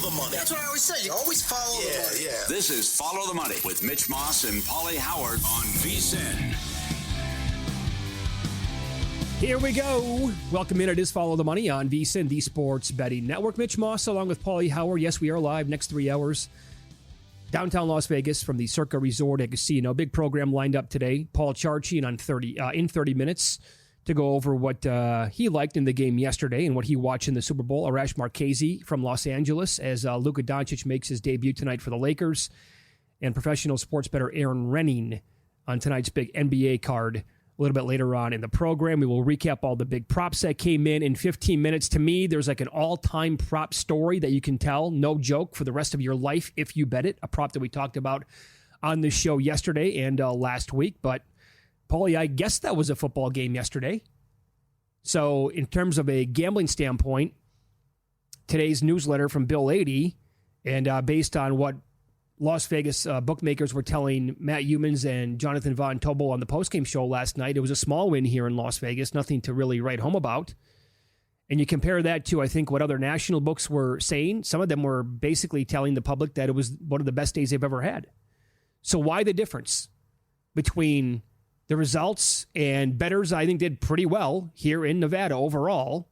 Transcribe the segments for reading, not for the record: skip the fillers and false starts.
the money. That's what I always say. You always follow the money. Yeah. This is Follow the Money with Mitch Moss and Pauly Howard on VSiN. Here we go. Welcome in. It is Follow the Money on VSiN, the Sports Betting Network. Mitch Moss along with Pauly Howard. Yes, we are live next 3 hours. Downtown Las Vegas from the Circa Resort and Casino. Big program lined up today. Paul Charchian on in 30 minutes to go over what he liked in the game yesterday and what he watched in the Super Bowl. Arash Markazi from Los Angeles as Luka Doncic makes his debut tonight for the Lakers. And professional sports bettor Aaron Renning on tonight's big NBA card. A little bit later on in the program, we will recap all the big props that came in 15 minutes. To me, there's like an all-time prop story that you can tell, no joke, for the rest of your life if you bet it. A prop that we talked about on the show yesterday and last week. But, Pauly, I guess that was a football game yesterday. So in terms of a gambling standpoint, today's newsletter from Bill 80, and based on what Las Vegas bookmakers were telling Matt Humans and Jonathan Von Tobel on the postgame show last night, it was a small win here in Las Vegas, nothing to really write home about. And you compare that to, I think, what other national books were saying. Some of them were basically telling the public that it was one of the best days they've ever had. So why the difference between the results? And bettors, I think, did pretty well here in Nevada overall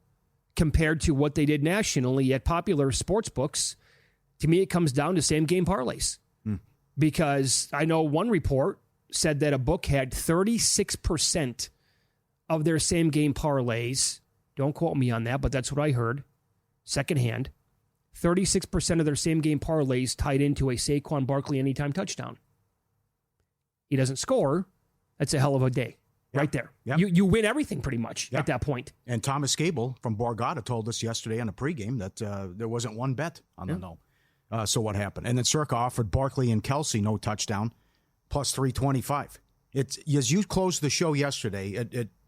compared to what they did nationally at popular sports books. To me, it comes down to same-game parlays. Because I know one report said that a book had 36% of their same-game parlays. Don't quote me on that, but that's what I heard secondhand. 36% of their same-game parlays tied into a Saquon Barkley anytime touchdown. He doesn't score. That's a hell of a day. Right there. Yep. You win everything pretty much at that point. And Thomas Gable from Borgata told us yesterday on the pregame that there wasn't one bet on the no. So what happened? And then Circa offered Barkley and Kelsey no touchdown, plus 325. It's as you closed the show yesterday,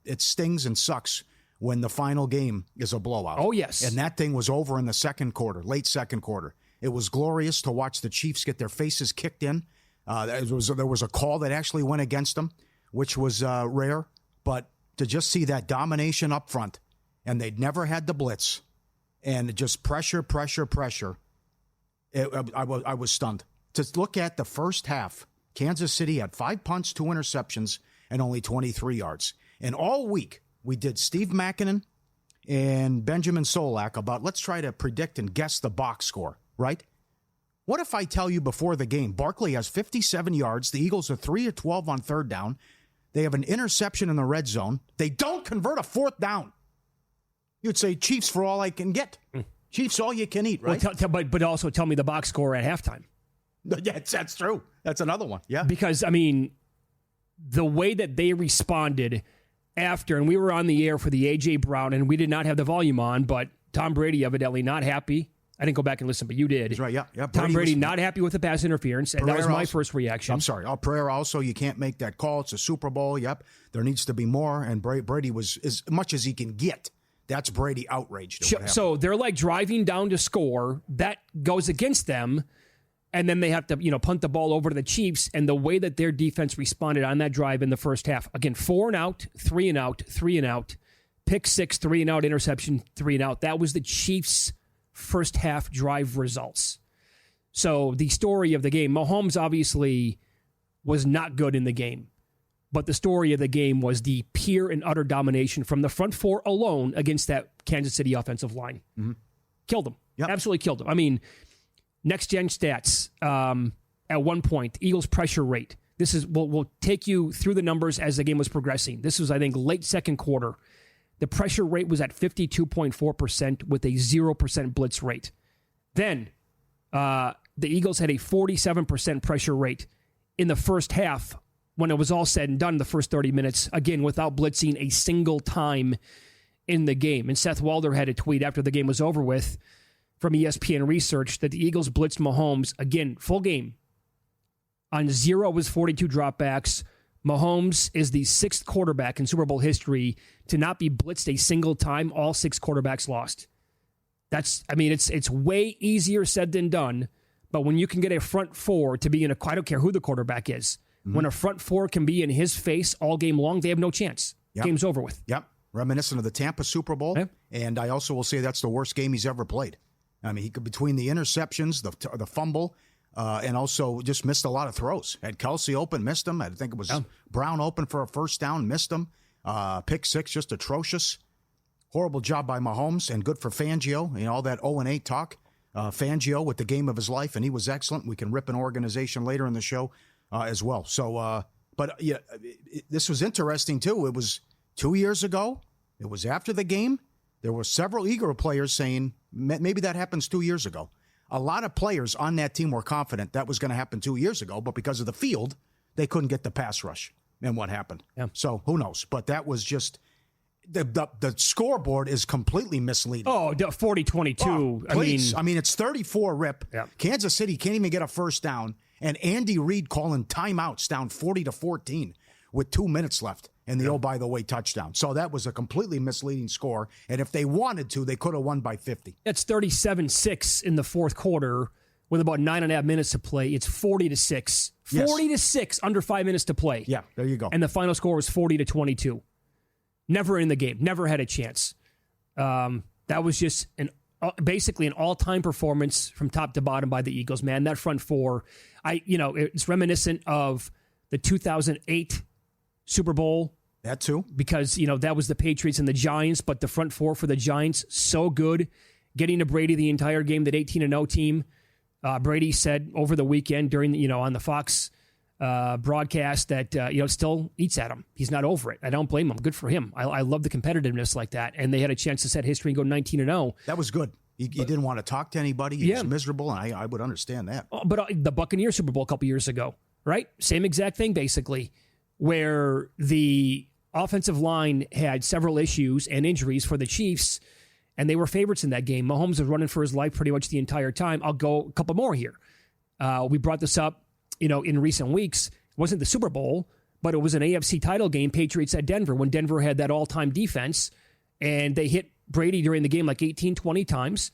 it stings and sucks when the final game is a blowout. Oh, yes. And that thing was over in the second quarter, late second quarter. It was glorious to watch the Chiefs get their faces kicked in. There was a call that actually went against them, which was rare. But to just see that domination up front, and they'd never had the blitz, and just pressure. I was stunned. To look at the first half, Kansas City had 5 punts, 2 interceptions, and only 23 yards. And all week, we did Steve Makinen and Benjamin Solak about let's try to predict and guess the box score, right? What if I tell you before the game, Barkley has 57 yards, the Eagles are 3 of 12 on third down, they have an interception in the red zone, they don't convert a fourth down. You'd say Chiefs for all I can get. Chiefs all you can eat, right? Well, but also tell me the box score at halftime. Yeah, that's true. That's another one. Yeah. Because, I mean, the way that they responded after, and we were on the air for the A.J. Brown, and we did not have the volume on, but Tom Brady evidently not happy. I didn't go back and listen, but you did. That's right, yeah. Tom Brady not happy with the pass interference, and that was my first reaction. I'm sorry. Prayer also, you can't make that call. It's a Super Bowl. Yep. There needs to be more, and Brady was as much as he can get. That's Brady outraged. So they're like driving down to score. That goes against them. And then they have to, punt the ball over to the Chiefs. And the way that their defense responded on that drive in the first half, again, 4 and out, 3 and out, 3 and out, pick 6, 3 and out, interception, 3 and out. That was the Chiefs' first half drive results. So the story of the game, Mahomes obviously was not good in the game. But the story of the game was the pure and utter domination from the front four alone against that Kansas City offensive line. Mm-hmm. Killed them. Yep. Absolutely killed them. I mean, next-gen stats, at one point, Eagles' pressure rate. This is we'll take you through the numbers as the game was progressing. This was, I think, late second quarter. The pressure rate was at 52.4% with a 0% blitz rate. Then the Eagles had a 47% pressure rate in the first half when it was all said and done, the first 30 minutes, again, without blitzing a single time in the game. And Seth Walder had a tweet after the game was over with from ESPN Research that the Eagles blitzed Mahomes, again, full game. On 0 was 42 dropbacks. Mahomes is the 6th quarterback in Super Bowl history to not be blitzed a single time. All 6 quarterbacks lost. It's way easier said than done, but when you can get a front four to be in I don't care who the quarterback is, when a front four can be in his face all game long, they have no chance. Yep. Game's over with. Yep. Reminiscent of the Tampa Super Bowl. Yep. And I also will say that's the worst game he's ever played. I mean, he could, between the interceptions, the fumble, and also just missed a lot of throws. Had Kelsey open, missed him. I think it was Brown open for a first down, missed him. Pick six, just atrocious. Horrible job by Mahomes, and good for Fangio. You know, all that 0-8 talk. Fangio with the game of his life, and he was excellent. We can rip an organization later in the show as well. So, but yeah, this was interesting too. It was 2 years ago. It was after the game. There were several Eagle players saying maybe that happens 2 years ago. A lot of players on that team were confident that was going to happen 2 years ago, but because of the field, they couldn't get the pass rush. And what happened? Yeah. So who knows? But that was just the scoreboard is completely misleading. Oh, 40-22. Oh, please. I mean, it's 34 rip. Yeah. Kansas City can't even get a first down. And Andy Reid calling timeouts down 40-14 with 2 minutes left. And the, by the way, touchdown. So that was a completely misleading score. And if they wanted to, they could have won by 50. That's 37-6 in the fourth quarter with about 9.5 minutes to play. It's 40-6. 40-6 under 5 minutes to play. Yeah, there you go. And the final score was 40-22. Never in the game. Never had a chance. That was just basically an all-time performance from top to bottom by the Eagles, man. That front four, it's reminiscent of the 2008 Super Bowl. That too. Because, that was the Patriots and the Giants, but the front four for the Giants, so good. Getting to Brady the entire game, that 18-0 team. Brady said over the weekend during, on the Fox broadcast that, still eats at him. He's not over it. I don't blame him. Good for him. I love the competitiveness like that. And they had a chance to set history and go 19-0. That was good. He didn't want to talk to anybody. He was miserable, and I would understand that. But the Buccaneers Super Bowl a couple years ago, right? Same exact thing, basically, where the offensive line had several issues and injuries for the Chiefs, and they were favorites in that game. Mahomes was running for his life pretty much the entire time. I'll go a couple more here. We brought this up, in recent weeks. It wasn't the Super Bowl, but it was an AFC title game, Patriots at Denver, when Denver had that all-time defense, and they hit Brady during the game like 18, 20 times.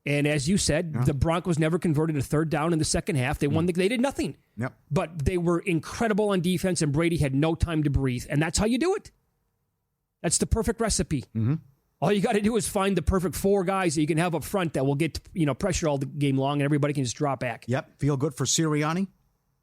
And as you said, the Broncos never converted a third down in the second half. They won. They did nothing. Yep. But they were incredible on defense, and Brady had no time to breathe. And that's how you do it. That's the perfect recipe. Mm-hmm. All you got to do is find the perfect four guys that you can have up front that will get pressure all the game long, and everybody can just drop back. Yep. Feel good for Sirianni.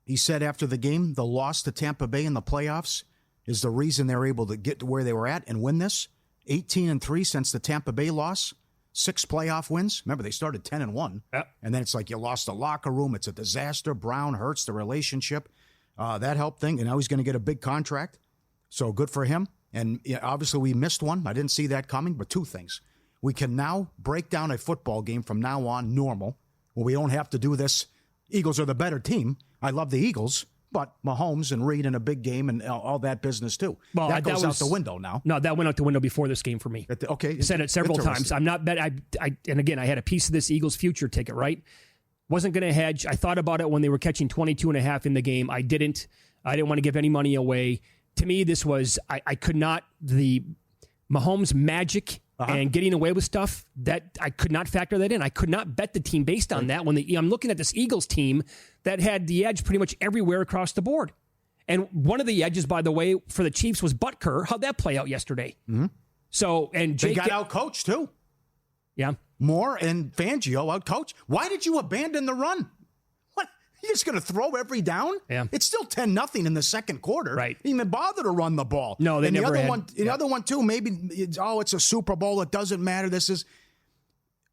He said after the game, the loss to Tampa Bay in the playoffs is the reason they're able to get to where they were at and win this. 18-3 since the Tampa Bay loss. 6 playoff wins. Remember, they started 10-1. Yep. And then it's like you lost the locker room. It's a disaster. Brown hurts the relationship. That helped thing. And now he's going to get a big contract. So good for him. And obviously we missed one. I didn't see that coming. But 2 things. We can now break down a football game from now on normal, where we don't have to do this. Eagles are the better team. I love the Eagles. But Mahomes and Reid in a big game and all that business, too. Well, that goes out the window now. No, that went out the window before this game for me. Okay. I said it several times. I'm not bet. And again, I had a piece of this Eagles future ticket, right? Wasn't going to hedge. I thought about it when they were catching 22.5 in the game. I didn't want to give any money away. To me, this was, I could not, the Mahomes magic and getting away with stuff, that I could not factor that in. I could not bet the team based on that when I'm looking at this Eagles team that had the edge pretty much everywhere across the board. And one of the edges, by the way, for the Chiefs was Butker. How'd that play out yesterday? Mm-hmm. So, and Jake, they got out-coached, too. Yeah. Moore and Fangio out-coached. Why did you abandon the run? What? You're just going to throw every down? Yeah. It's still 10-0 in the second quarter. Right. Didn't even bother to run the ball. No, they never had. The other one, too, maybe, it's a Super Bowl. It doesn't matter. This is...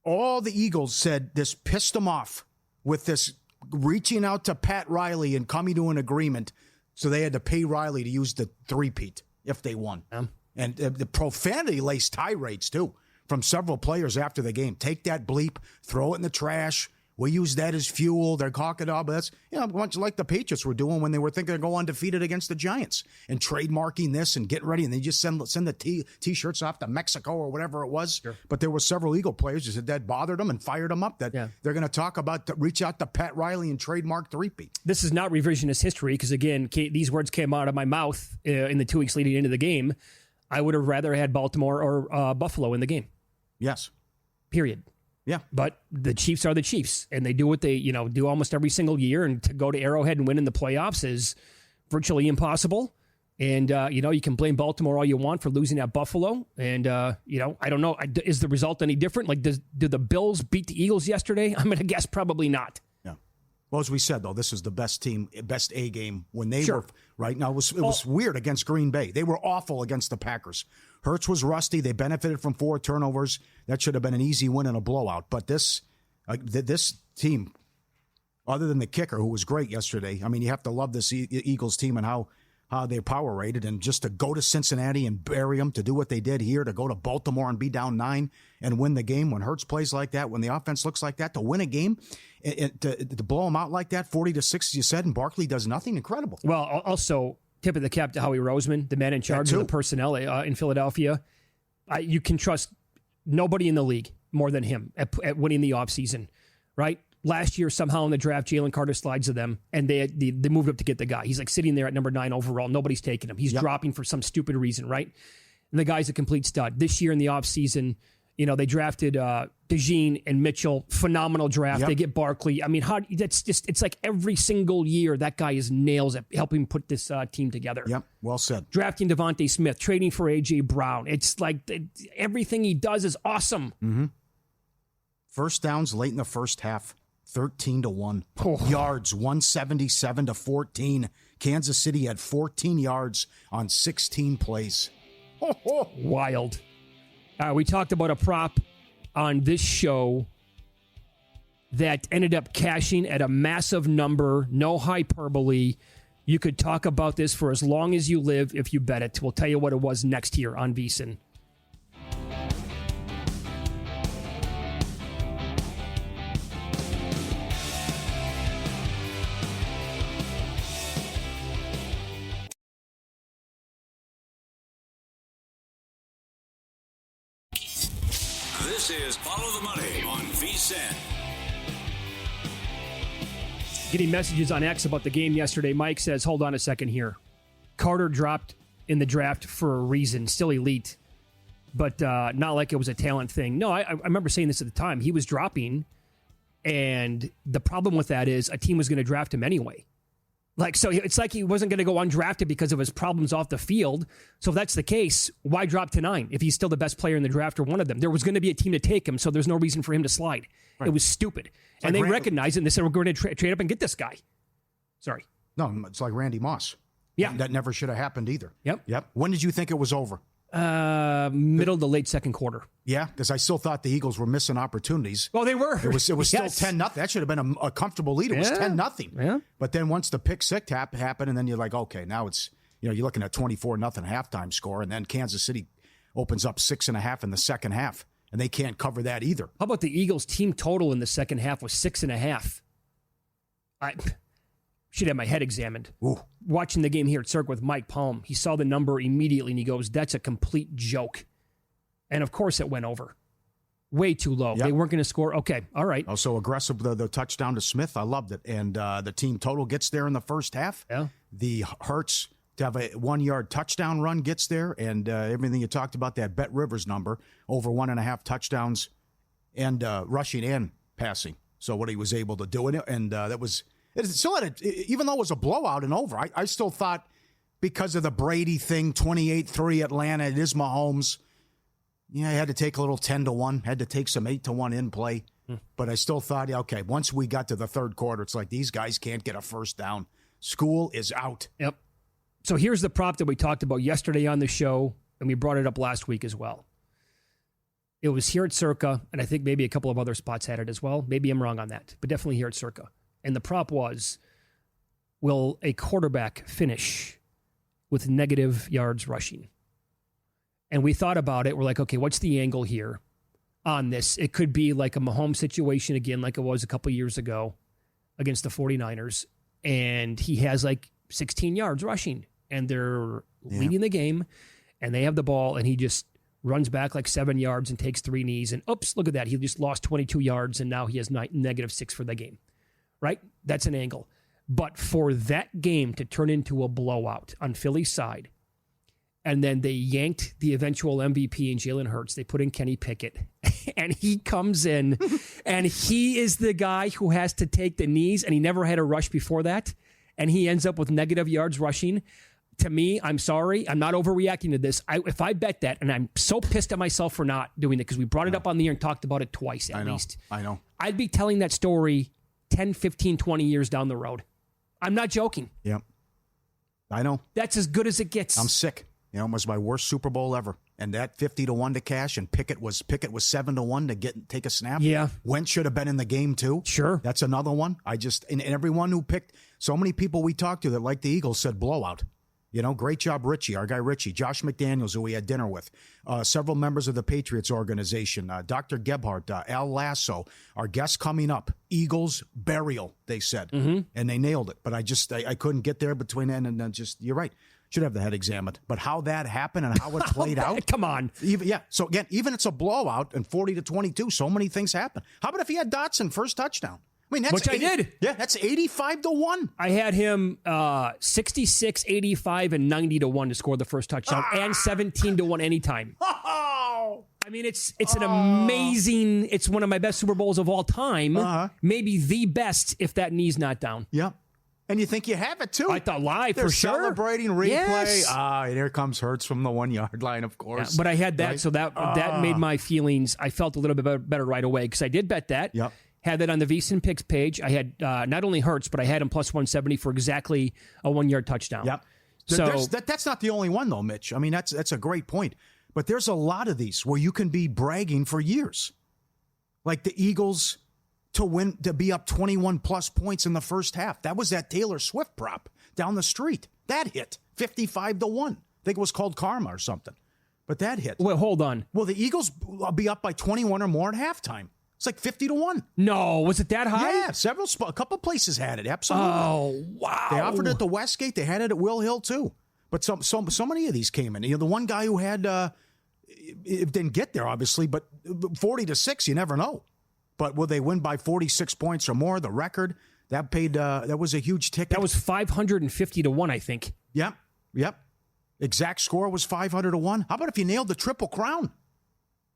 All the Eagles said this pissed them off with this reaching out to Pat Riley and coming to an agreement. So they had to pay Riley to use the three-peat if they won. And the profanity-laced tirades, too, from several players after the game. Take that bleep, throw it in the trash. We use that as fuel. They're talking about that's, much like the Patriots were doing when they were thinking of going undefeated against the Giants and trademarking this and getting ready. And they just send the T-shirts off to Mexico or whatever it was. Sure. But there were several Eagle players who said that bothered them and fired them up, that they're going to talk about, reach out to Pat Riley and trademark three-peat. This is not revisionist history because, again, these words came out of my mouth in the 2 weeks leading into the game. I would have rather had Baltimore or Buffalo in the game. Yes. Period. Yeah. But the Chiefs are the Chiefs, and they do what they do almost every single year, and to go to Arrowhead and win in the playoffs is virtually impossible. And, you can blame Baltimore all you want for losing at Buffalo. And, I don't know. Is the result any different? Like, did the Bills beat the Eagles yesterday? I'm going to guess probably not. Yeah. Well, as we said, though, this is the best team, best A game when they were, right? Now, it was weird against Green Bay. They were awful against the Packers. Hurts was rusty. They benefited from 4 turnovers. That should have been an easy win and a blowout. But this team, other than the kicker, who was great yesterday, I mean, you have to love this Eagles team and how they power rated, and just to go to Cincinnati and bury them, to do what they did here, to go to Baltimore and be down 9 and win the game when Hurts plays like that, when the offense looks like that, to win a game, to blow them out like that, 40-6, as you said, and Barkley does nothing. Incredible. Well, also, tip of the cap to Howie Roseman, the man in charge of the personnel in Philadelphia. You can trust nobody in the league more than him at winning the offseason, right? Last year, somehow in the draft, Jalen Carter slides to them, and they moved up to get the guy. He's like sitting there at number 9 overall. Nobody's taking him. He's dropping for some stupid reason, right? And the guy's a complete stud. This year in the offseason, they drafted DeJean and Mitchell. Phenomenal draft. They get Barkley. I mean, it's like every single year that guy is nails at helping put this team together. Yep, well said. Drafting Devontae Smith, trading for A.J. Brown. It's like everything he does is awesome. Mm-hmm. First downs late in the first half. 13-1. Yards, 177-14. Kansas City had 14 yards on 16 plays. Wild. We talked about a prop on this show that ended up cashing at a massive number. No hyperbole. You could talk about this for as long as you live if you bet it. We'll tell you what it was next here on VSiN. This is Follow the Money on VSiN. Getting messages on X about the game yesterday. Mike says, hold on a second here. Carter dropped in the draft for a reason. Still elite, but not like it was a talent thing. No, I remember saying this at the time. He was dropping, and the problem with that is a team was going to draft him anyway. So it's like he wasn't going to go undrafted because of his problems off the field. So if that's the case, why drop to 9 if he's still the best player in the draft or one of them? There was going to be a team to take him, so there's no reason for him to slide. Right. It was stupid. And they recognized it, and they said, we're going to trade up and get this guy. Sorry. No, it's like Randy Moss. Yeah. That never should have happened either. Yep. When did you think it was over? Middle to late second quarter. Yeah, because I still thought the Eagles were missing opportunities. Well, they were. It was still 10-0. That should have been a comfortable lead. It was 10-0. Yeah. But then once the pick six happened, and then you're like, okay, now it's you're looking at 24-0 halftime score, and then Kansas City opens up 6.5 in the second half, and they can't cover that either. How about the Eagles' team total in the second half was 6.5? I should have my head examined. Ooh. Watching the game here at Cirque with Mike Palm, he saw the number immediately, and he goes, that's a complete joke. And, of course, it went over. Way too low. Yep. They weren't going to score. Okay, all right. Also aggressive, the touchdown to Smith. I loved it. And the team total gets there in the first half. Yeah. The Hurts to have a 1-yard touchdown run gets there, and everything you talked about, that Bet Rivers number, over 1.5 touchdowns, and rushing and passing. So what he was able to do, and that was... It still had even though it was a blowout and over, I still thought because of the Brady thing, 28-3 Atlanta, it is Mahomes. Yeah, I had to take a little 10-1, had to take some 8-1 in play. But I still thought, okay, once we got to the third quarter, it's like these guys can't get a first down. School is out. Yep. So here's the prop that we talked about yesterday on the show, and we brought it up last week as well. It was here at Circa, and I think maybe a couple of other spots had it as well. Maybe I'm wrong on that, but definitely here at Circa. And the prop was, will a quarterback finish with negative yards rushing? And we thought about it. We're like, okay, what's the angle here on this? It could be like a Mahomes situation again, like it was a couple years ago against the 49ers. And he has like 16 yards rushing, and they're leading the game, and they have the ball, and he just runs back like 7 yards and takes 3 knees. And oops, look at that. He just lost 22 yards, and now he has -6 for the game. Right? That's an angle. But for that game to turn into a blowout on Philly's side, and then they yanked the eventual MVP in Jalen Hurts, they put in Kenny Pickett, and he comes in, and he is the guy who has to take the knees, and he never had a rush before that, and he ends up with negative yards rushing. to me, I'm sorry, I'm not overreacting to this. If I bet that, and I'm so pissed at myself for not doing it because we brought it up on the air and talked about it twice at least. I know. I'd be telling that story 10, 15, 20 years down the road. I'm not joking. Yep. I know. That's as good as it gets. I'm sick. It was my worst Super Bowl ever. And that 50-1 to cash, and Pickett was 7-1 to take a snap. Yeah. Wentz should have been in the game too. Sure. That's another one. And everyone who picked, so many people we talked to that like the Eagles said blowout. Great job, Richie, our guy Richie, Josh McDaniels, who we had dinner with, several members of the Patriots organization, Dr. Gebhardt, Al Lasso, our guest coming up, Eagles burial, they said, and they nailed it. But I couldn't get there between then and then. You're right. Should have the head examined. But how that happened and how it played out. Come on. So again, even it's a blowout and 40-22, so many things happen. How about if he had Dotson first touchdown? I mean, Which I did. Yeah, that's 85-1. I had him 66, 85, and 90-1 to score the first touchdown, and 17-1 anytime. Oh! I mean, it's an amazing. It's one of my best Super Bowls of all time. Maybe the best if that knee's not down. Yep. And you think you have it, too. I thought live, They're for sure. Celebrating replay. Yes. And here comes Hurts from the 1-yard line, of course. Yeah, but I had that, right? so that made my feelings, I felt a little bit better right away, because I did bet that. Yep. Had that on the VSiN Picks page. I had not only Hurts, but I had him plus 170 for exactly a 1-yard touchdown. Yep. So that's not the only one, though, Mitch. I mean, that's a great point. But there's a lot of these where you can be bragging for years. Like the Eagles to be up 21-plus points in the first half. That was that Taylor Swift prop down the street. That hit 55-1. I think it was called Karma or something. But that hit. Well, hold on. Well, the Eagles will be up by 21 or more at halftime. It's like 50-1. No, was it that high? Yeah, a couple places had it. Absolutely. Oh, wow. They offered it at the Westgate. They had it at Will Hill too. But so many of these came in. The one guy who had it didn't get there, obviously, but 40-6, you never know. But will they win by 46 points or more? The record that paid that was a huge ticket. That was 550-1, I think. Yep. Exact score was 500-1. How about if you nailed the Triple Crown?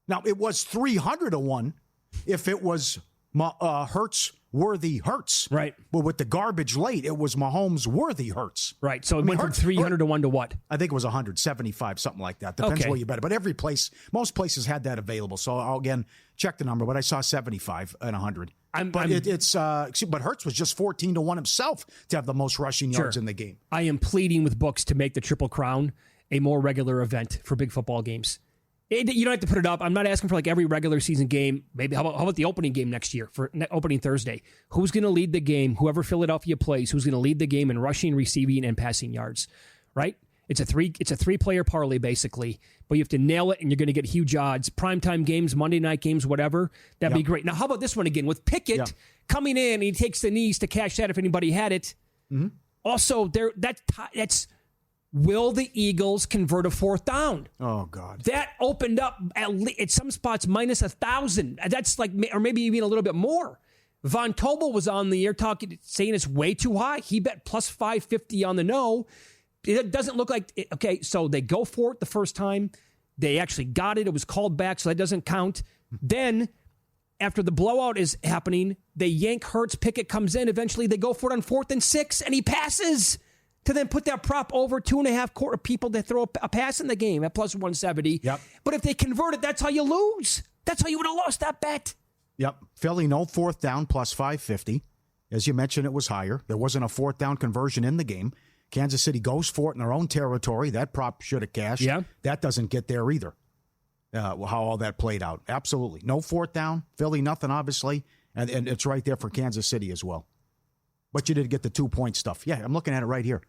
Now it was 300-1 if it was Hurts worthy Hurts. Right. But with the garbage late, it was Mahomes worthy Hurts. Right. So it went from 300-1 to what? I think it was 175, something like that. Depends where you bet it. But most places had that available. So I'll again check the number, but I saw 75 and 100. But Hurts was just 14-1 himself to have the most rushing yards in the game. I am pleading with books to make the Triple Crown a more regular event for big football games. You don't have to put it up. I'm not asking for like every regular season game. Maybe how about the opening game next year for opening Thursday? Who's going to lead the game? Whoever Philadelphia plays, who's going to lead the game in rushing, receiving, and passing yards? Right? It's a three-player parlay basically, but you have to nail it, and you're going to get huge odds. Primetime games, Monday night games, whatever. That'd be great. Now, how about this one again with Pickett coming in? And he takes the knees to cash that if anybody had it. Mm-hmm. Also, that's. Will the Eagles convert a fourth down? Oh, God. That opened up at some spots minus 1,000. That's like, or maybe even a little bit more. Von Tobel was on the air saying it's way too high. He bet plus 550 on the no. It doesn't look like, okay, so they go for it the first time. They actually got it. It was called back, so that doesn't count. Then, after the blowout is happening, they yank Hurts. Pickett comes in. Eventually, they go for it on 4th and 6, and he passes. To then put that prop over 2.5 quarter people that throw a pass in the game at plus 170. Yep. But if they convert it, that's how you lose. That's how you would have lost that bet. Yep. Philly, no fourth down, plus 550. As you mentioned, it was higher. There wasn't a fourth down conversion in the game. Kansas City goes for it in their own territory. That prop should have cashed. Yeah. That doesn't get there either. How all that played out. Absolutely. No fourth down. Philly, nothing, obviously. And it's right there for Kansas City as well. But you did get the 2-point stuff. Yeah, I'm looking at it right here.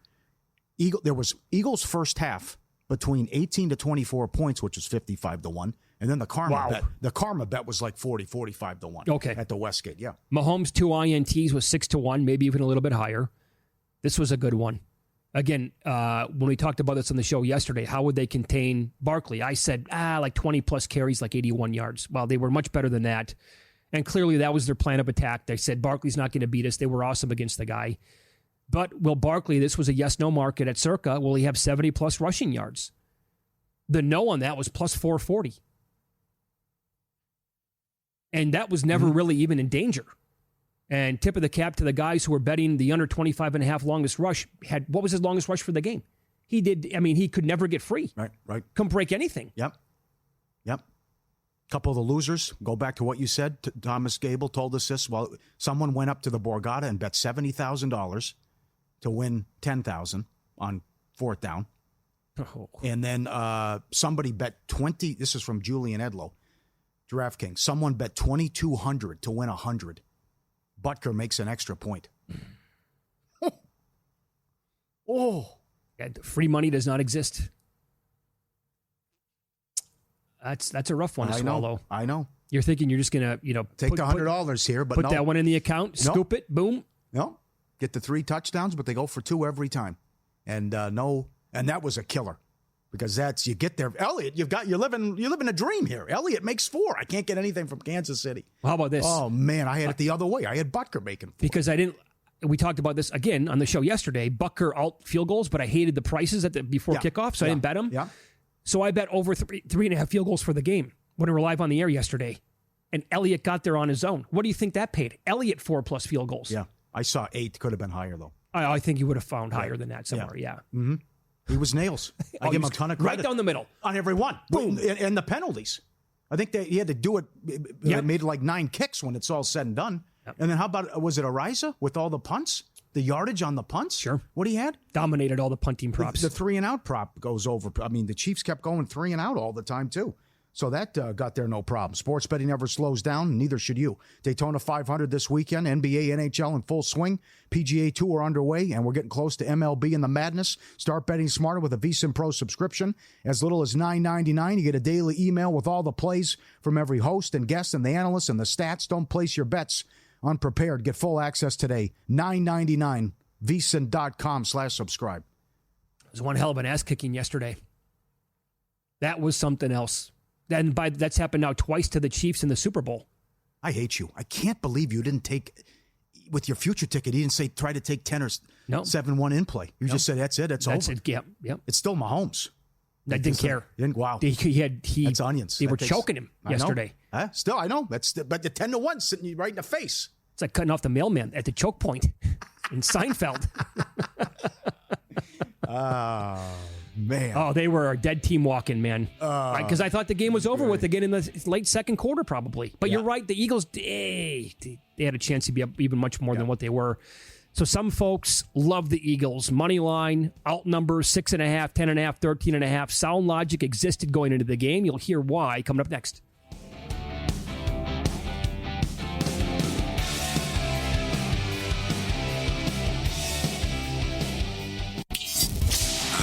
There was Eagles first half between 18 to 24 points, which was 55-1. And then the Karma bet. The Karma bet was like 45-1. Okay. At the Westgate, yeah. Mahomes 2 INTs was 6-1, maybe even a little bit higher. This was a good one. Again, when we talked about this on the show yesterday, how would they contain Barkley? I said, like 20-plus carries, like 81 yards. Well, they were much better than that. And clearly that was their plan of attack. They said Barkley's not going to beat us. They were awesome against the guy. But will Barkley, this was a yes-no market at Circa, will he have 70-plus rushing yards? The no on that was plus 440. And that was never really even in danger. And tip of the cap to the guys who were betting the under 25.5 longest rush. What was his longest rush for the game? He did. I mean, he could never get free. Right. Couldn't break anything. Yep. Couple of the losers, go back to what you said. Thomas Gable told us this. Well, someone went up to the Borgata and bet $70,000 to win $10,000 on fourth down. Oh. And then somebody bet 20. This is from Julian Edlow, DraftKings. Someone bet 2,200 to win 100. Butker makes an extra point. Oh. Free money does not exist. That's a rough one to swallow. I know. You're thinking you're just gonna, take the $100 here, but put that one in the account, scoop it, boom. No, get the 3 touchdowns, but they go for 2 every time, and and that was a killer, because you get there, Elliott. You're living a dream here. Elliott makes 4. I can't get anything from Kansas City. Well, how about this? Oh man, I had it the other way. I had Butker making 4. Because I didn't. We talked about this again on the show yesterday. Butker alt field goals, but I hated the prices before kickoff, so I didn't bet them. Yeah. So I bet over 3.5 field goals for the game when we were live on the air yesterday. And Elliott got there on his own. What do you think that paid? Elliott 4+ field goals. Yeah. I saw 8. Could have been higher, though. I think you would have found higher than that somewhere, yeah. Mm-hmm. He was nails. I give him a ton of credit. Right down the middle. On every one. Boom. And the penalties. I think he had to do it. It made like 9 kicks when it's all said and done. Yep. And then how about, was it Ariza with all the punts? The yardage on the punts? Sure. What he had? Dominated all the punting props. The 3-and-out prop goes over. I mean, the Chiefs kept going 3-and-out all the time, too. So that got there no problem. Sports betting never slows down, neither should you. Daytona 500 this weekend, NBA, NHL in full swing. PGA Tour underway, and we're getting close to MLB and the madness. Start betting smarter with a VSiN Pro subscription. As little as $9.99, you get a daily email with all the plays from every host and guest and the analysts and the stats. Don't place your bets unprepared. Get full access today. $9.99. VSiN.com/subscribe. It was one hell of an ass kicking yesterday. That was something else. That's happened now twice to the Chiefs in the Super Bowl. I hate you. I can't believe you didn't take, with your future ticket, you didn't say try to take 10 or 7-1 in play. You just said that's it. That's over. It. Yep. It's still Mahomes. I didn't care. Wow. That's onions. They were choking him yesterday. Still, I know. But the 10-1 sitting you right in the face. It's like cutting off the mailman at the choke point in Seinfeld. Man. Oh, they were a dead team walking, man. Because I thought the game was over with again in the late second quarter, probably. But you're right. The Eagles, they had a chance to be up even much more than what they were. So some folks love the Eagles. Money line, outnumber 6.5, 10.5, 13.5. Sound logic existed going into the game. You'll hear why coming up next.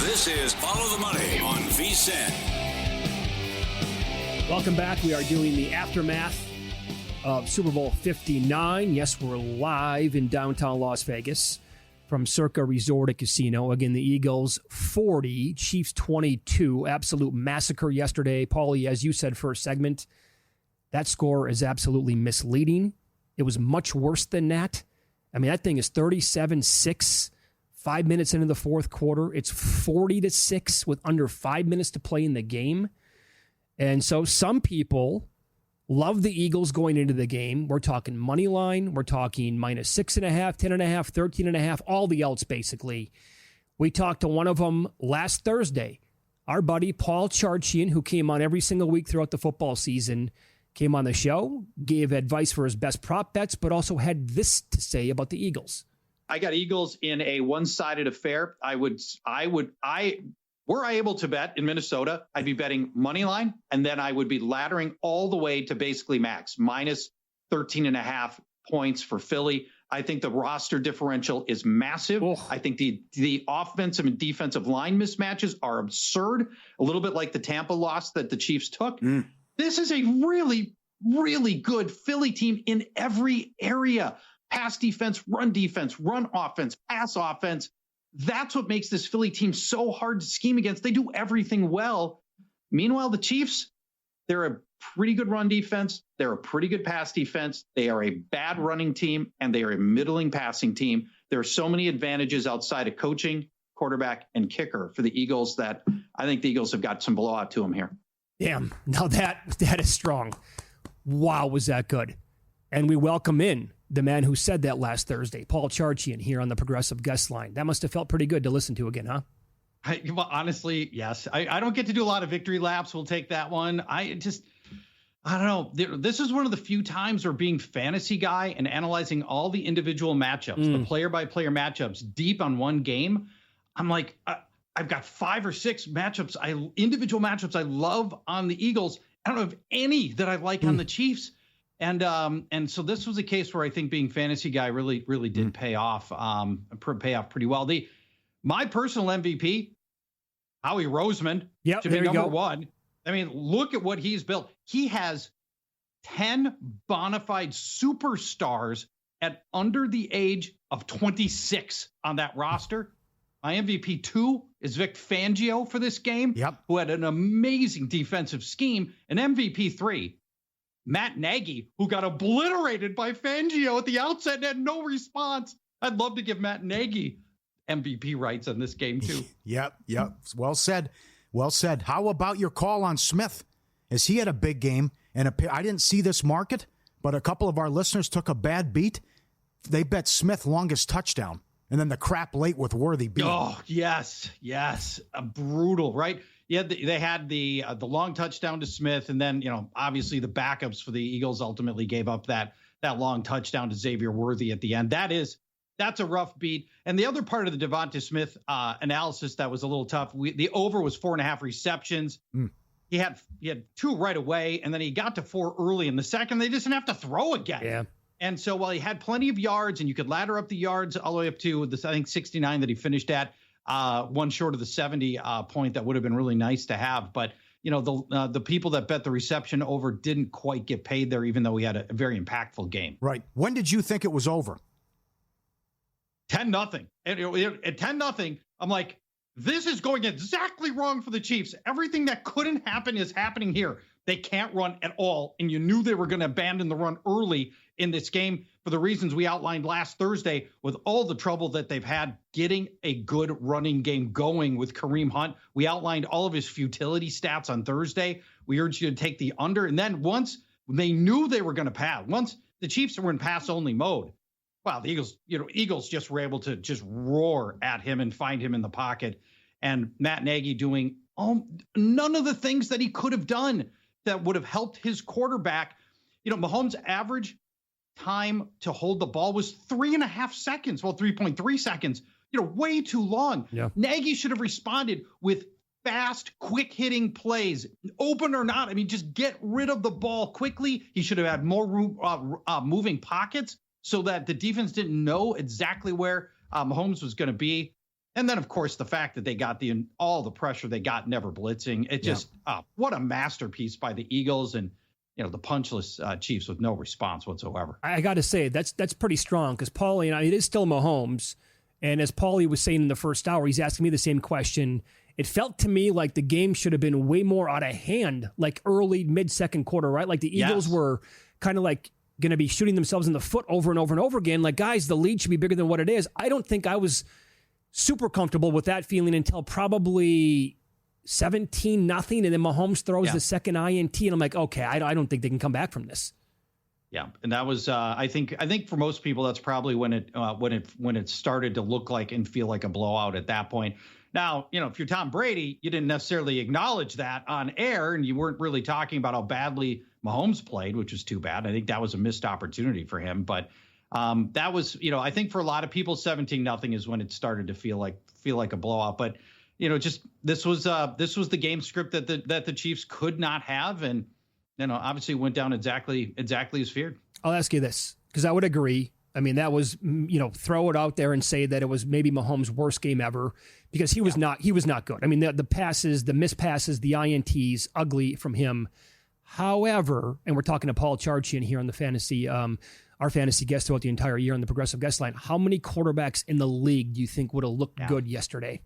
This is Follow the Money on VSiN. Welcome back. We are doing the aftermath of Super Bowl 59. Yes, we're live in downtown Las Vegas from Circa Resort and Casino. Again, the Eagles 40, Chiefs 22. Absolute massacre yesterday. Pauly, as you said first segment, that score is absolutely misleading. It was much worse than that. I mean, that thing is 37-6. 5 minutes into the fourth quarter, it's 40-6 with under 5 minutes to play in the game. And so some people love the Eagles going into the game. We're talking money line. We're talking minus 6.5, 10.5, 13.5, all the else basically. We talked to one of them last Thursday. Our buddy Paul Charchian, who came on every single week throughout the football season, came on the show, gave advice for his best prop bets, but also had this to say about the Eagles. I got Eagles in a one-sided affair. Were I able to bet in Minnesota, I'd be betting money line, and then I would be laddering all the way to basically max, minus 13.5 points for Philly. I think the roster differential is massive. Oh. I think the offensive and defensive line mismatches are absurd, a little bit like the Tampa loss that the Chiefs took. This is a really, really good Philly team in every area. Pass defense, run offense, pass offense. That's what makes this Philly team so hard to scheme against. They do everything well. Meanwhile, the Chiefs, they're a pretty good run defense. They're a pretty good pass defense. They are a bad running team, and they are a middling passing team. There are so many advantages outside of coaching, quarterback, and kicker for the Eagles that I think the Eagles have got some blowout to them here. Damn. Now that is strong. Wow, was that good. And we welcome in the man who said that last Thursday, Paul Charchian, here on the Progressive Guest Line. That must have felt pretty good to listen to again, huh? Well, honestly, yes. I don't get to do a lot of victory laps. We'll take that one. I don't know. This is one of the few times where being fantasy guy and analyzing all the individual matchups, the player by player matchups deep on one game. I'm like, I've got 5 or 6 individual matchups I love on the Eagles. I don't have any that I like on the Chiefs. And so this was a case where I think being fantasy guy really did pay off pretty well. My personal MVP, Howie Roseman, to be number one. I mean, look at what he's built. He has 10 bona fide superstars at under the age of 26 on that roster. My MVP 2 is Vic Fangio for this game, who had an amazing defensive scheme. And MVP 3, Matt Nagy, who got obliterated by Fangio at the outset and had no response. I'd love to give Matt Nagy MVP rights on this game too. Yep. Well said. How about your call on Smith? As he had a big game, and I didn't see this market, but a couple of our listeners took a bad beat. They bet Smith longest touchdown, and then the crap late with Worthy beat. Oh, yes. Brutal, right? Yeah, they had the long touchdown to Smith, and then, obviously the backups for the Eagles ultimately gave up that long touchdown to Xavier Worthy at the end. That's a rough beat. And the other part of the Devonta Smith analysis that was a little tough, the over was 4.5 receptions. He had 2 right away, and then he got to 4 early in the second. They just didn't have to throw again. Yeah. And so while he had plenty of yards, and you could ladder up the yards all the way up to I think 69 that he finished at, one short of the 70 point that would have been really nice to have. But the people that bet the reception over didn't quite get paid there, even though he had a very impactful game. Right. When did you think it was over? 10-0. At 10-0, I'm like, this is going exactly wrong for the Chiefs. Everything that couldn't happen is happening here. They can't run at all. And you knew they were going to abandon the run early in this game for the reasons we outlined last Thursday, with all the trouble that they've had getting a good running game going with Kareem Hunt. We outlined all of his futility stats on Thursday. We urged you to take the under. And then once they knew they were going to pass, once the Chiefs were in pass only mode, wow, the Eagles just were able to just roar at him and find him in the pocket. And Matt Nagy doing none of the things that he could have done that would have helped his quarterback. Mahomes' average time to hold the ball was 3.5 seconds. Well, 3.3 seconds, way too long. Yeah. Nagy should have responded with fast, quick hitting plays, open or not. I mean, just get rid of the ball quickly. He should have had more moving pockets, so that the defense didn't know exactly where Mahomes was going to be. And then, of course, the fact that they got all the pressure they got, never blitzing. It just, what a masterpiece by the Eagles, and, the punchless Chiefs with no response whatsoever. I got to say, that's pretty strong, because Pauly, it is still Mahomes. And as Pauly was saying in the first hour, he's asking me the same question. It felt to me like the game should have been way more out of hand, like early, mid-second quarter, right? Like the Eagles were kind of like going to be shooting themselves in the foot over and over and over again. Like, guys, the lead should be bigger than what it is. I don't think I was super comfortable with that feeling until probably 17-0, and then Mahomes throws the second INT, and I'm like, okay, I don't think they can come back from this. Yeah, and that was I think for most people that's probably when it started to look like and feel like a blowout at that point. Now, if you're Tom Brady, you didn't necessarily acknowledge that on air, and you weren't really talking about how badly Mahomes played, which was too bad. I think that was a missed opportunity for him. But that was, I think for a lot of people, 17-0 is when it started to feel like a blowout. But just this was the game script that the Chiefs could not have, and obviously went down exactly as feared. I'll ask you this, because I would agree. I mean, that was, throw it out there and say that it was maybe Mahomes' worst game ever, because he was not good. I mean, the passes, the missed passes, the INTs, ugly from him. However, and we're talking to Paul Charchian here on the fantasy, our fantasy guest throughout the entire year on the Progressive Guest Line. How many quarterbacks in the league do you think would have looked good yesterday?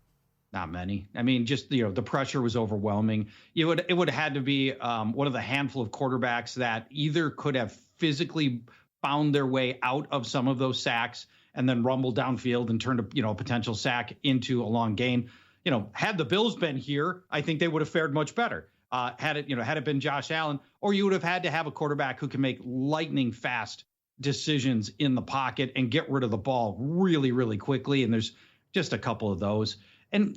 Not many. I mean, just, the pressure was overwhelming. It would have had to be one of the handful of quarterbacks that either could have physically found their way out of some of those sacks and then rumbled downfield and turned a potential sack into a long gain. Had the Bills been here, I think they would have fared much better. Had it been Josh Allen, or you would have had to have a quarterback who can make lightning fast decisions in the pocket and get rid of the ball really, really quickly. And there's just a couple of those. And,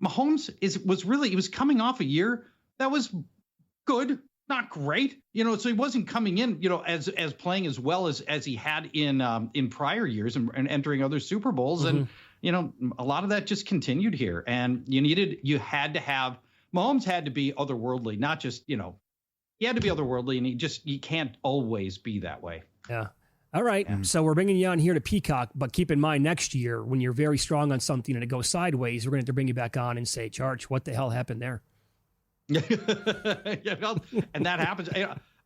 Mahomes he was coming off a year that was good, not great, so he wasn't coming in, as playing as well as he had in prior years and entering other Super Bowls. And, a lot of that just continued here. And Mahomes had to be otherworldly, not just, he had to be otherworldly, and he can't always be that way. Yeah. All right. So we're bringing you on here to Peacock, but keep in mind next year when you're very strong on something and it goes sideways, we're going to have to bring you back on and say, Charch, what the hell happened there? And that happens.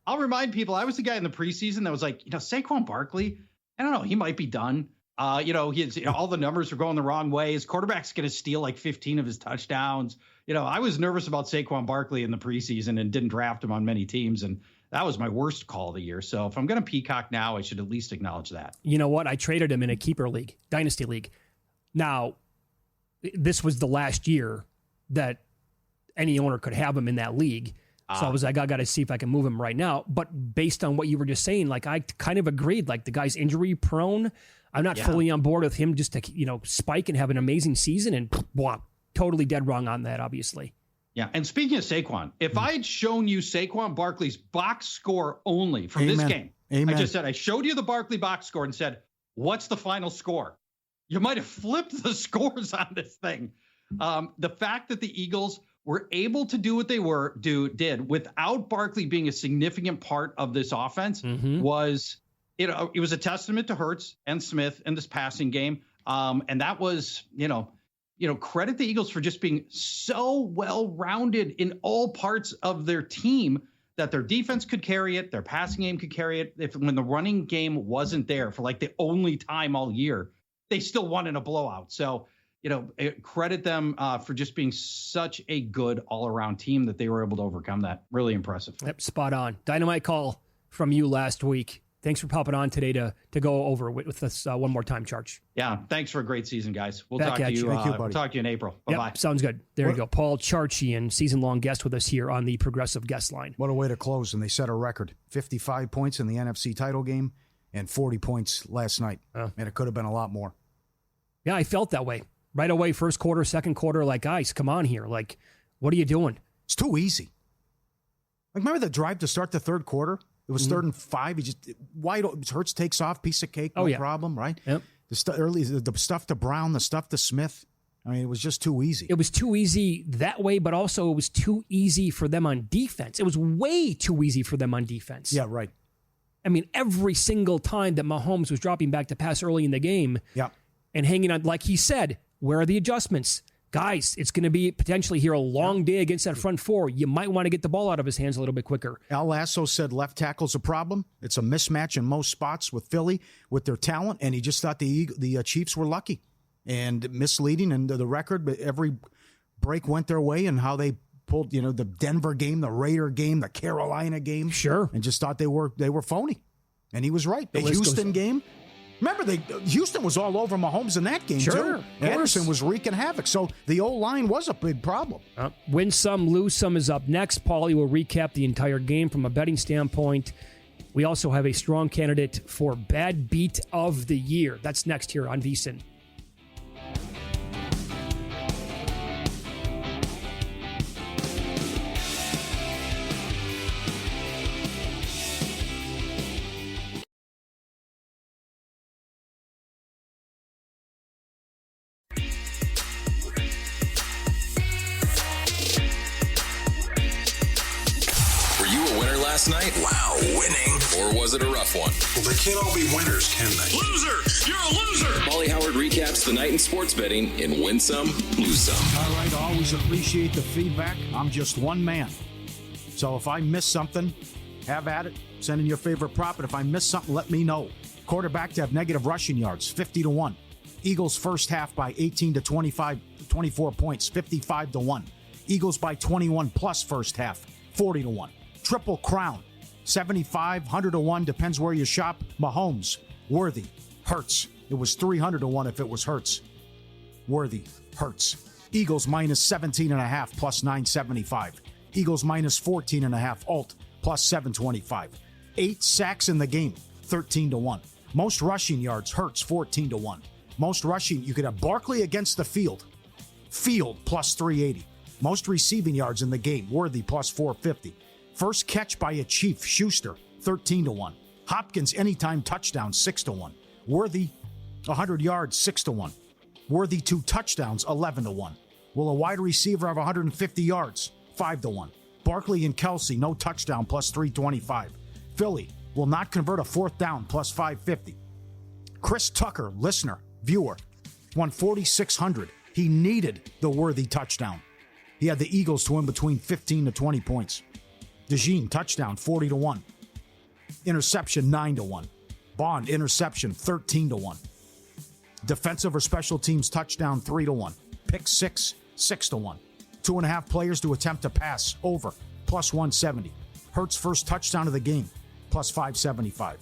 I'll remind people, I was the guy in the preseason that was like, Saquon Barkley, I don't know, he might be done. All the numbers are going the wrong way. His quarterback's going to steal like 15 of his touchdowns. I was nervous about Saquon Barkley in the preseason and didn't draft him on many teams. And that was my worst call of the year. So if I'm going to Peacock now, I should at least acknowledge that. You know what? I traded him in a keeper league, dynasty league. Now, this was the last year that any owner could have him in that league. So I was like, I got to see if I can move him right now. But based on what you were just saying, like I kind of agreed, like the guy's injury prone. I'm not fully on board with him just to, spike and have an amazing season, and totally dead wrong on that, obviously. Yeah. And speaking of Saquon, if I had shown you Saquon Barkley's box score only from this game, I just said, I showed you the Barkley box score and said, what's the final score? You might have flipped the scores on this thing. The fact that the Eagles were able to do what they did without Barkley being a significant part of this offense was, it was a testament to Hurts and Smith in this passing game. And that was, credit the Eagles for just being so well-rounded in all parts of their team that their defense could carry it, their passing game could carry it. When the running game wasn't there for like the only time all year, they still won in a blowout. So, credit them for just being such a good all-around team that they were able to overcome that. Really impressive. Yep, spot on. Dynamite call from you last week. Thanks for popping on today to go over with us one more time, Charch. Yeah, thanks for a great season, guys. We'll talk to you. We'll talk to you in April. Bye-bye. Yep, sounds good. There you go. Paul Charchian, season-long guest with us here on the Progressive Guest Line. What a way to close, and they set a record. 55 points in the NFC title game and 40 points last night. And it could have been a lot more. Yeah, I felt that way. Right away, first quarter, second quarter, like, guys, come on here. Like, what are you doing? It's too easy. Like, remember the drive to start the third quarter? It was 3rd and 5. He just Hurts takes off, piece of cake, no problem, right? Yep. The stuff to Brown, the stuff to Smith. I mean, it was just too easy. It was too easy that way, but also it was too easy for them on defense. It was way too easy for them on defense. Yeah, right. I mean, every single time that Mahomes was dropping back to pass early in the game and hanging on, like he said, where are the adjustments? Guys, it's going to be potentially here a long day against that front four. You might want to get the ball out of his hands a little bit quicker. Al Lasso said left tackle's a problem. It's a mismatch in most spots with Philly with their talent, and he just thought the Chiefs were lucky and misleading. And the record, but every break went their way, and how they pulled, the Denver game, the Raider game, the Carolina game, and just thought they were phony. And he was right. The Houston game. Remember, Houston was all over Mahomes in that game, too. Anderson was wreaking havoc. So the O-line was a big problem. Win some, lose some is up next. Pauly will recap the entire game from a betting standpoint. We also have a strong candidate for Bad Beat of the Year. That's next here on VSiN. Night? Wow, winning. Or was it a rough one? Well, they can't all be winners, can they? Loser! You're a loser! Pauly Howard recaps the night in sports betting in Win Some, Lose Some. All right, always appreciate the feedback. I'm just one man. So if I miss something, have at it. Send in your favorite prop, and if I miss something, let me know. Quarterback to have negative rushing yards, 50-1. Eagles first half by 18 to 24 points, 55-1. Eagles by 21 plus first half, 40-1. Triple Crown, 75, 100-1, depends where you shop. Mahomes, Worthy, Hurts. It was 300-1 if it was Hurts. Worthy, Hurts. Eagles minus 17.5 plus 975. Eagles minus 14.5 alt plus 725. 8 sacks in the game, 13-1. Most rushing yards, Hurts, 14-1. Most rushing, you could have Barkley against the field, Field, plus 380. Most receiving yards in the game, Worthy, plus 450. First catch by a Chief, Schuster, 13-1. Hopkins, anytime touchdown, 6-1. Worthy, 100 yards, 6-1. Worthy, 2 touchdowns, 11-1. Will a wide receiver have 150 yards? 5-1. Barkley and Kelsey, no touchdown, plus 325. Philly will not convert a 4th down, plus 550. Chris Tucker, listener, viewer, won 4,600. He needed the Worthy touchdown. He had the Eagles to win between 15 to 20 points. DeJean, touchdown, 40-1. Interception, 9-1. Bond, interception, 13-1. Defensive or special teams touchdown, 3-1. Pick 6, 6-1. 2.5 players to attempt to pass, over, plus 170. Hurts first touchdown of the game, plus 575.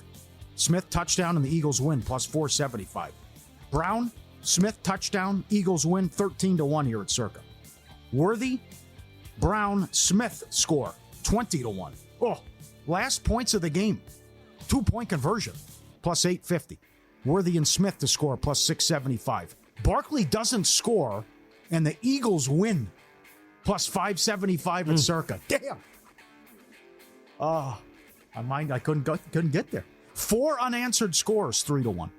Smith touchdown and the Eagles win, plus 475. Brown, Smith touchdown, Eagles win, 13-1 here at Circa. Worthy, Brown, Smith score, 20-1. Oh, last points of the game, 2-point conversion, plus 850. Worthy and Smith to score, plus 675. Barkley doesn't score, and the Eagles win, plus 575 at Circa. Damn. My mind, I couldn't get there. 4 unanswered scores, 3-1.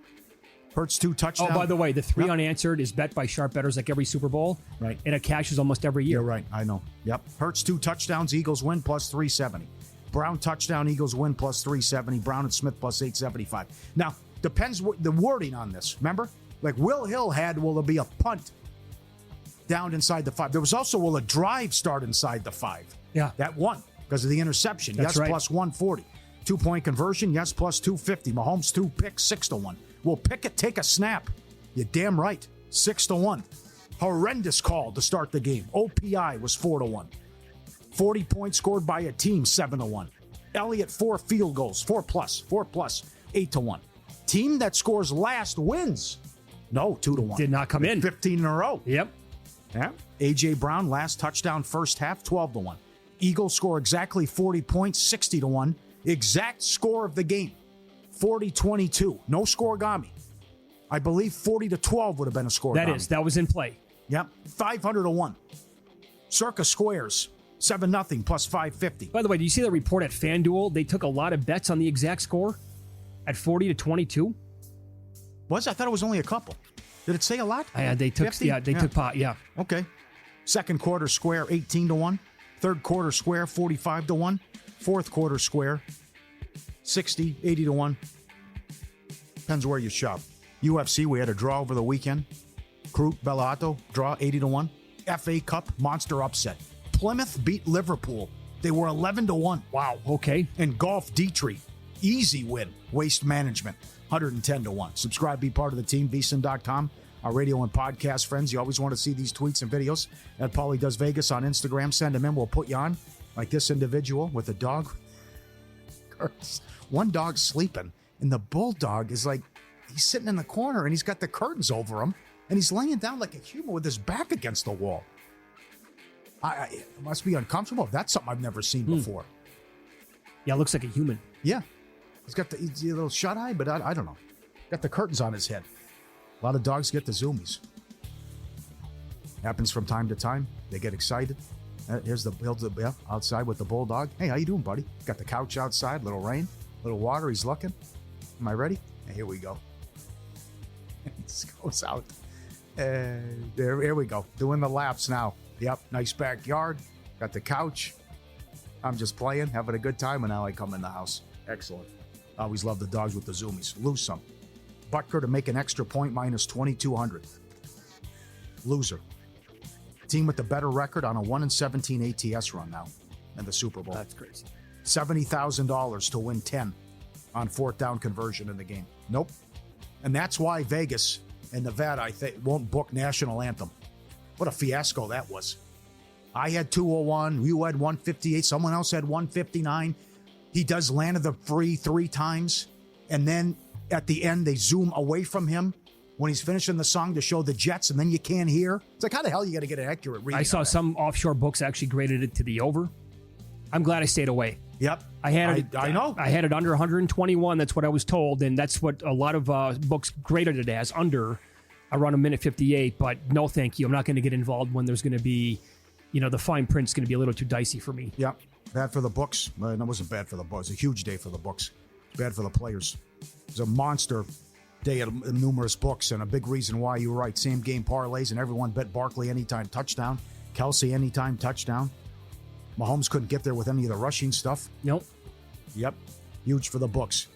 Hurts 2 touchdowns. Oh, by the way, the 3 unanswered is bet by sharp bettors like every Super Bowl. Right. And it cashes almost every year. You're right. I know. Yep. Hurts 2 touchdowns. Eagles win, plus 370. Brown touchdown. Eagles win, plus 370. Brown and Smith, plus 875. Now, depends what the wording on this. Remember? Like Will Hill had, will there be a punt down inside the 5? There was also, will a drive start inside the 5? Yeah. That won because of the interception. That's yes, right. plus 140. 2-point conversion. Yes, plus 250. Mahomes 2 picks, 6-1. Will Pickett take a snap? You're damn right. 6-1. Horrendous call to start the game. OPI was 4-1. 40 points scored by a team, 7-1. Elliott 4 field goals, 4 plus, 8-1. Team that scores last wins. No, 2-1. Did not come in. 15 in a row. Yep. Yeah. A.J. Brown, last touchdown, first half, 12-1. Eagles score exactly 40 points, 60-1. Exact score of the game, 40-22. No scoregami. I believe 40-12 would have been a scoregami. That was in play. Yep. 500-1. Circa squares, 7-0 plus 550. By the way, do you see the report at FanDuel? They took a lot of bets on the exact score at 40-22. I thought it was only a couple. Did it say a lot? They took 50? took pot, yeah. Okay. Second quarter square, 18-1. Third quarter square, 45-1. Fourth quarter square, 60, 80-1. Depends where you shop. UFC, we had a draw over the weekend. Crute, Bellato, draw, 80-1. FA Cup, monster upset. Plymouth beat Liverpool. They were 11-1. Wow, okay. And Golf Dietrich, easy win. Waste Management, 110-1. Subscribe, be part of the team, vsin.com. Our radio and podcast friends, you always want to see these tweets and videos at Pauly Does Vegas on Instagram. Send them in, we'll put you on. Like this individual with a dog. One dog's sleeping, and the bulldog is like, he's sitting in the corner, and he's got the curtains over him, and he's laying down like a human with his back against the wall. It must be uncomfortable. That's something I've never seen before. Yeah, it looks like a human. Yeah. He's got he's a little shut-eye, but I don't know. Got the curtains on his head. A lot of dogs get the zoomies. Happens from time to time. They get excited. Here's outside with the bulldog. Hey, how you doing, buddy? Got the couch outside, little rain, little water. He's looking. Am I ready? Here we go. He goes out. Here we go. Doing the laps now. Yep, nice backyard. Got the couch. I'm just playing, having a good time, and now I come in the house. Excellent. I always love the dogs with the zoomies. Lose some. Butker to make an extra point, minus 2,200. Loser. Team with the better record on a 1-17 ATS run now in the Super Bowl. That's crazy. $70,000 to win 10 on 4th down conversion in the game. Nope. And that's why Vegas and Nevada, I think, won't book national anthem. What a fiasco that was. I had 201. You had 158. Someone else had 159. He does land of the free 3 times. And then at the end, they zoom away from him when he's finishing the song to show the Jets, and then you can't hear. It's like, how the hell are you going to get an accurate reading? I saw some offshore books actually graded it to the over. I'm glad I stayed away. Yep. I had it. I know. I had it under 121. That's what I was told, and that's what a lot of books graded it as, under. around a minute 58, but no thank you. I'm not going to get involved when there's going to be, the fine print's going to be a little too dicey for me. Yeah, bad for the books. It wasn't bad for the books. It was a huge day for the books. Bad for the players. It was a monster day of numerous books, and a big reason why you were right. Same game parlays, and everyone bet Barkley anytime touchdown. Kelsey anytime touchdown. Mahomes couldn't get there with any of the rushing stuff. Nope. Yep. Huge for the books.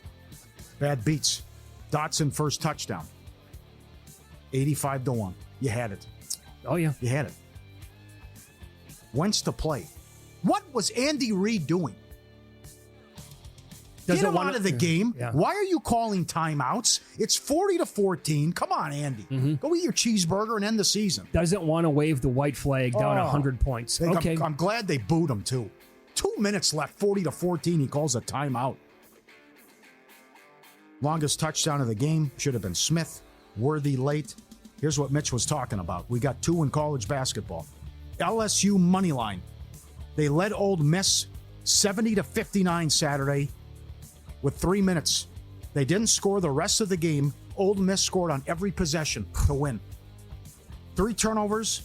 Bad beats. Dotson first touchdown. 85-1. You had it. Oh, yeah. You had it. Wentz to play. What was Andy Reid doing? Get him out of the game. Yeah. Why are you calling timeouts? It's 40-14. Come on, Andy. Mm-hmm. Go eat your cheeseburger and end the season. Doesn't want to wave the white flag down 100 points. Okay. I'm glad they booed him, too. 2 minutes left, 40-14. He calls a timeout. Longest touchdown of the game. Should have been Smith. Worthy late. Here's what Mitch was talking about. We got 2 in college basketball. LSU money line. They led Ole Miss 70-59 Saturday with 3 minutes. They didn't score the rest of the game. Ole Miss scored on every possession to win. 3 turnovers,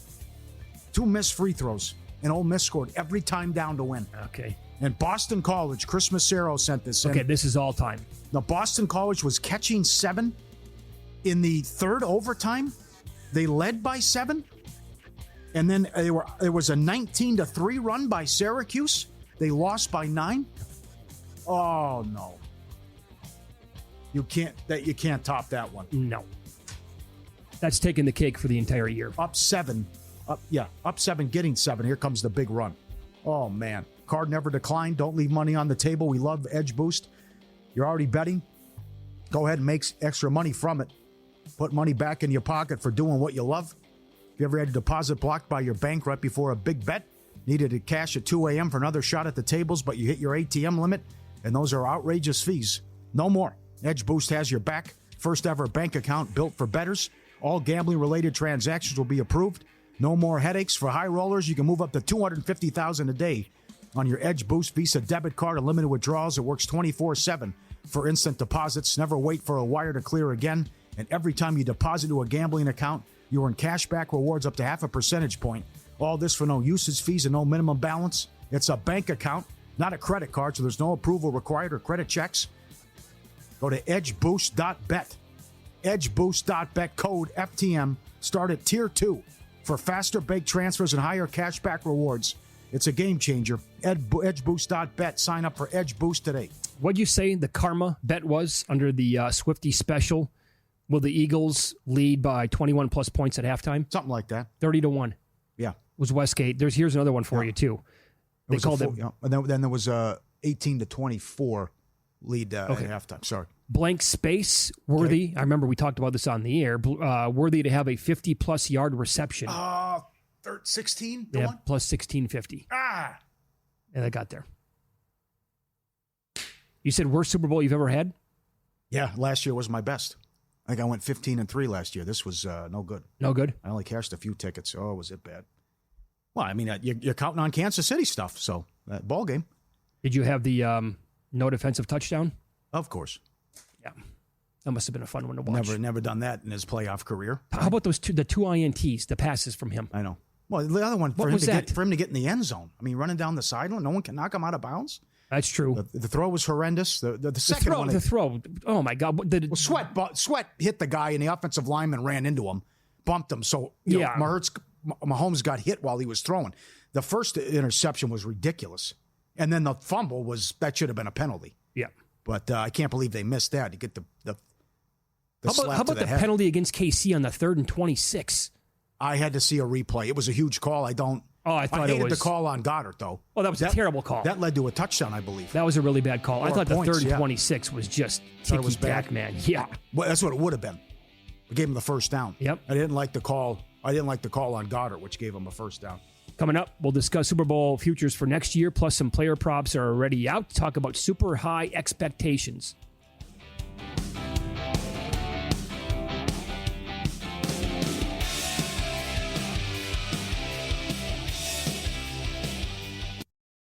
2 missed free throws, and Ole Miss scored every time down to win. Okay. And Boston College, Chris Massero sent this in. Okay, this is all time. Now, Boston College was catching 7 in the third overtime. They led by 7. And then there was a 19-3 run by Syracuse. They lost by 9. Oh, no. You can't top that one. No. That's taking the cake for the entire year. Up 7, getting 7. Here comes the big run. Oh, man. Card never declined. Don't leave money on the table. We love Edge Boost. You're already betting. Go ahead and make extra money from it. Put money back in your pocket for doing what you love. If you ever had a deposit blocked by your bank right before a big bet, needed to cash at 2 a.m. for another shot at the tables, but you hit your ATM limit, and those are outrageous fees. No more. Edge Boost has your back. First ever bank account built for bettors. All gambling-related transactions will be approved. No more headaches. For high rollers, you can move up to $250,000 a day on your Edge Boost Visa debit card. Unlimited withdrawals. It works 24/7 for instant deposits. Never wait for a wire to clear again. And every time you deposit to a gambling account, you earn cashback rewards up to 0.5 percentage point. All this for no usage fees and no minimum balance. It's a bank account, not a credit card, so there's no approval required or credit checks. Go to edgeboost.bet. Edgeboost.bet, code FTM. Start at Tier 2 for faster bank transfers and higher cashback rewards. It's a game changer. Edgeboost.bet. Sign up for Edge Boost today. What'd you say the karma bet was under the Swifty special? Will the Eagles lead by 21 plus points at halftime? Something like that. 30-1. Yeah. Was Westgate. Here's another one for you, too. They called it. Yeah. And then there was a 18-24 lead at halftime. Sorry. Blank space, Worthy. Okay. I remember we talked about this on the air. Worthy to have a 50-plus yard reception. 16? Yeah, plus 1650. And I got there. You said worst Super Bowl you've ever had? Yeah, last year was my best. I think I went 15-3 last year. This was no good. No good? I only cashed a few tickets. Oh, was it bad? Well, I mean, you're counting on Kansas City stuff, so that ball game. Did you have the no defensive touchdown? Of course. Yeah. That must have been a fun one to watch. Never done that in his playoff career. How about those the two INTs, the passes from him? I know. Well, the other one, for him to get in the end zone. I mean, running down the sideline, no one can knock him out of bounds. That's true. The throw was horrendous. The second one. The throw. Oh, my God. Sweat hit the guy, and the offensive lineman ran into him, bumped him. So, Mahomes got hit while he was throwing. The first interception was ridiculous. And then the fumble that should have been a penalty. Yeah. But I can't believe they missed that. You get the slap How about the head. penalty against KC on the 3rd and 26? I had to see a replay. It was a huge call. I hated the call on Goddard, though. Oh, that was a terrible call. That led to a touchdown, I believe. That was a really bad call. I thought the 3rd and 26 was just ticky-tack, man. Yeah. Well, that's what it would have been. We gave him the first down. Yep. I didn't like the call on Goddard, which gave him a first down. Coming up, we'll discuss Super Bowl futures for next year, plus some player props are already out to talk about super high expectations.